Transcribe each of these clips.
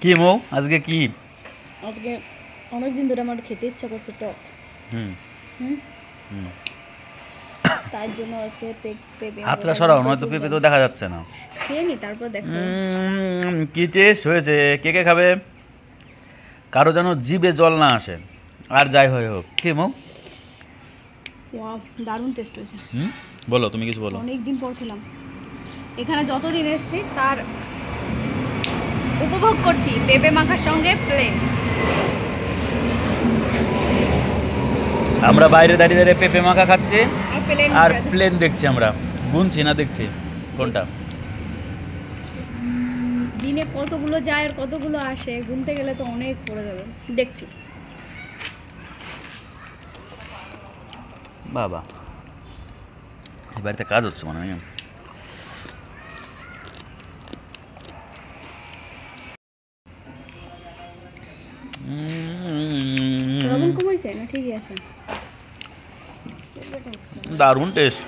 কি মৌ আজকে কি? আজকে অনেকদিন ধরে আমার খেতে ইচ্ছা করছে টক। হুম হুম হুম তার জন্য আজকে পেঁপে হাতটা সরাও, নয়তো পেঁপে তো দেখা যাচ্ছে না। খেয়ে নি, তারপর দেখো কি টেস্ট হয়েছে, কে কে খাবে? কারো যেন জিভে জল না আসে। আর যাই হয় হোক, কি মৌ? ওয়াও, দারুণ টেস্ট হয়েছে। বলো, তুমি কিছু বলো। অনেকদিন পর খেলাম। এখানে যতদিন এসেছি তার উপভোগ করছি পেঁপে মাখার সঙ্গে প্লেন। আমরা বাইরে দাঁড়িয়ে দাঁড়িয়ে পেঁপে মাখা খাচ্ছি আর প্লেন প্লেন দেখছি। আমরা গুনছি না দেখছি কোনটা। দিনে কতগুলো যায় আর কতগুলো আসে গুনতে গেলে তো অনেক পড়ে যাবে। দেখছি বাবা, এই বাড়িতে কাজ হচ্ছে মনে হয়। লবণ কম হয়েছে না? ঠিকই আছে, দারুণ টেস্ট।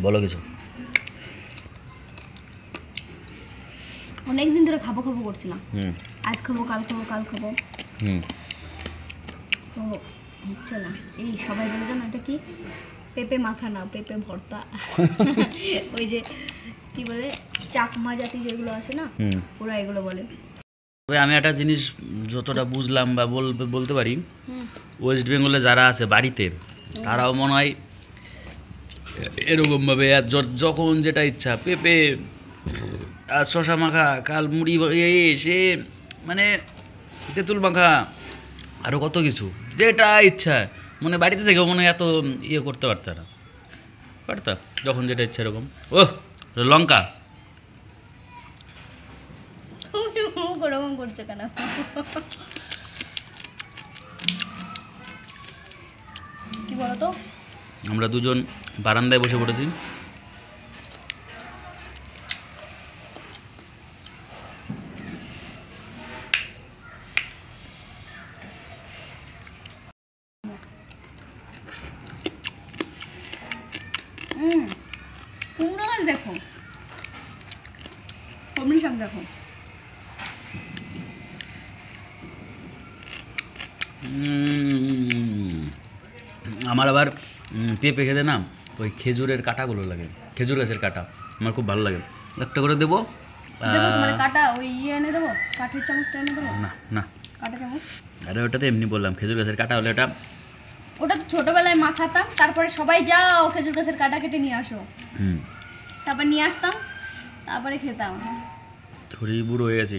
বলো কিছু। অনেকদিন ধরে খাবো খাবো করছিলাম। আজ খাবো, কাল খাবো, কাল খাবো, তো হচ্ছে না। এই সবাই বলে জানো এটা কি? পেঁপে মাখা না, পেঁপে ভর্তা। ওই যে কি বলে চাকমা জাতি যেগুলো আছে না, ওরা এগুলো বলে। তবে আমি একটা জিনিস যতটা বুঝলাম বা বলতে পারি, ওয়েস্ট বেঙ্গলে যারা আছে বাড়িতে, তারাও মনে হয় এরকমভাবে যখন যেটা ইচ্ছা, পেঁপে আর শশা মাখা, কাল মুড়ি সে মানে তেঁতুল মাখা, আরও কত কিছু যেটা ইচ্ছা মানে বাড়িতে থেকেও মনে হয় এত ইয়ে করতে পারতা যখন যেটা ইচ্ছা এরকম। ও লঙ্কা গরম করছে কেন? কি বলতো, আমরা দুজন বারান্দায় বসে পড়েছি। কুমড়ো গাছ দেখো, কুমড়ি শাক দেখো। আমার আবার পেঁপে খেতে না ওই খেজুরের কাঁটাগুলো লাগে, খেজুর গাছের কাঁটা আমার খুব ভালো লাগে। একটা করে দেবো। মানে কাটা ওই ইয়ে এনে দেবো, কাঠের চামচটা এনে দেবো। না না, কাটা চামচ। আরে ওটা তো এমনি বললাম, খেজুর গাছের কাঁটা হলে ওটা তো ছোটবেলায় মাখাতাম, তারপরে সবাই যাও খেজুর গাছের কাটা কেটে নিয়ে আসো, তারপর নিয়ে আসতাম, তারপরে খেতাম। থরি বুড়ো হয়ে গেছি,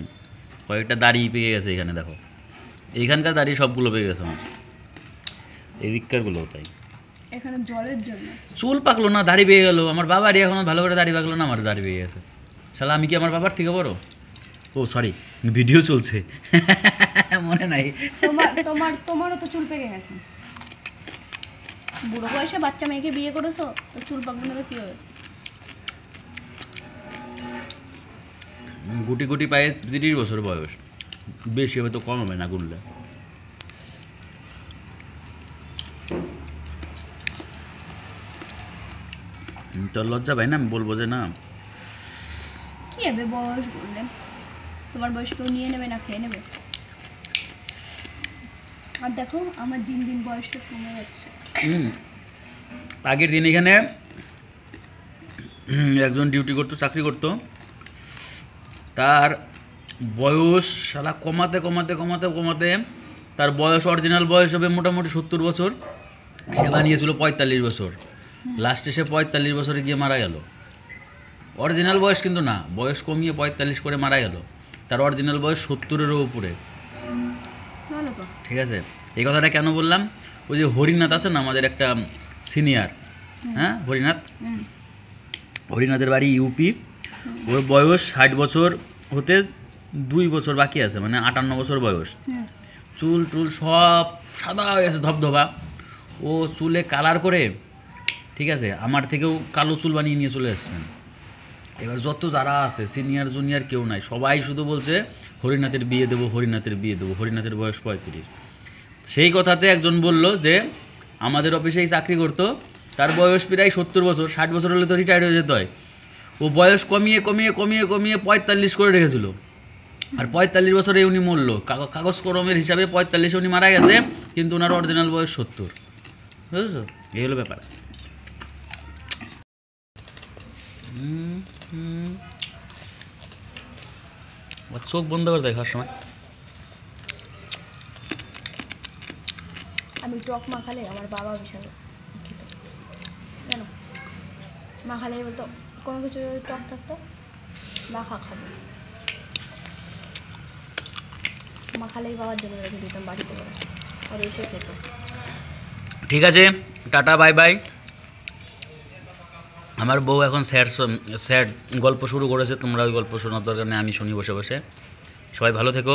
কয়েকটা দাড়ি পেয়ে গেছে এখানে দেখো, এইখানকার দাড়ি সবগুলো পেয়ে গেছে আমার, এই দিককারগুলো তাই। এখানে জলের জন্য চুল পাকলো না, দাড়ি পেয়ে গেলো। আমার বাবারই এখনো ভালো করে দাড়ি পাকলো না, আমার দাড়ি পেয়ে গেছে। শালা আমি কি আমার বাবার থেকে বড়? ও সরি, ভিডিও চলছে, মনে নাই। তোমারও তো চুল পেকে গেছে। বুড়ো বয়সে বাচ্চা মেয়েকে বিয়ে করেছো, তো চুল পাকবে না তো কি হবে? গুটি গুটি পায়ে 30 বছর বয়স, বেশি হবে তো কম হবে না গুনলে। তোর লজ্জা ভাই না, আমি বলবো যে না। কি হবে বয়স বললে? তোমার বয়স কেউ নিয়ে নেবে না, খেয়ে নেবে। আর দেখো আমার দিন দিন বয়সটা কমে যাচ্ছে। আগের দিন এখানে একজন ডিউটি করতো, চাকরি করতো, তার বয়স শালা কমাতে কমাতে কমাতে কমাতে তার বয়স, অরিজিনাল বয়স হবে মোটামুটি 70 বছর, সে বানিয়েছিল 45 বছর। লাস্টে সে 45 বছরে গিয়ে মারা গেল। অরিজিনাল বয়স কিন্তু না, বয়স কমিয়ে 45 করে মারা গেল। তার অরিজিনাল বয়স 70-এরও উপরে। ঠিক আছে, এই কথাটা কেন বললাম? ওই যে হরিনাথ আছে না আমাদের একটা সিনিয়র, হ্যাঁ হরিনাথের বাড়ি ইউপি, ওর বয়স 60 বছর হতে 2 বছর বাকি আছে, মানে 58 বছর বয়স। চুল টুল সব সাদা হয়ে গেছে, ধবধবা। ও চুলে কালার করে, ঠিক আছে, আমার থেকেও কালো চুল বানিয়ে নিয়ে চলে এসছেন। এবার যত যারা আছে সিনিয়র জুনিয়র কেউ নাই, সবাই শুধু বলছে হরিনাথের বিয়ে দেবো, হরিনাথের বিয়ে দেবো। হরিনাথের বয়স 35, সেই কথাতে একজন বলল যে আমাদের অফিসেই চাকরি করতো, তার বয়স প্রায় 70 বছর, 60 বছর হলে তো রিটায়ার্ড হয়ে যেতে হয়। ও বয়স কমিয়ে কমিয়ে কমিয়ে কমিয়ে 45 করে রেখেছিল, আর 45 বছরে উনি মরল। কাগজ কলমের হিসাবে 45 উনি মারা গেছে, কিন্তু ওনার অরিজিনাল বয়স 70। বুঝেছো? এই হলো ব্যাপার। চোখ বন্ধ করে দেখার সময় আমি টক মাখালে আমার বাবা বিশাল খেত, জানো, মাখালে বলতো কোনো কিছু যদি টক থাকতো মাখা খাবো, মাখালেই বাবার জন্য রেখে দিতাম বাড়িতে করে, আর এসে খেত। ঠিক আছে, টাটা, বাই বাই। আমার বউ এখন স্যাড গল্প শুরু করেছে, তোমরা ওই গল্প শোনার দরকার নেই, আমি শুনি বসে বসে। সবাই ভালো থেকো,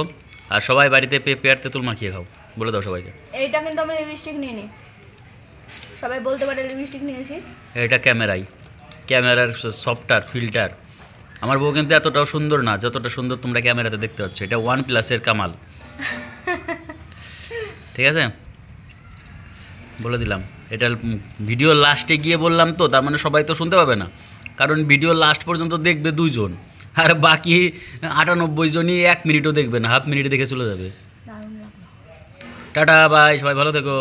আর সবাই বাড়িতে পেঁপে আর তেঁতুল মাখিয়ে খাও, বলে দাও সবাইকে। এইটা কিন্তু আমি লিপস্টিক নিয়ে নিই, সবাই বলতে পারে লিপস্টিক নিয়েছি। এটা ক্যামেরার সফটওয়্যার ফিল্টার। আমার বউ কিন্তু এতটাও সুন্দর না যতটা সুন্দর তোমরা ক্যামেরাতে দেখতে পাচ্ছ। এটা OnePlus-এর কামাল। ঠিক আছে, বলে দিলাম। এটা ভিডিও লাস্টে গিয়ে বললাম তো, তার মানে সবাই তো শুনতে পাবে না, কারণ ভিডিও লাস্ট পর্যন্ত দেখবে 2 জন, আর বাকি 98 জনই 1 মিনিটও দেখবে না, হাফ মিনিট দেখে চলে যাবে। দারুণ লাগলো। টাটা, বাই, সবাই ভালো থেকো।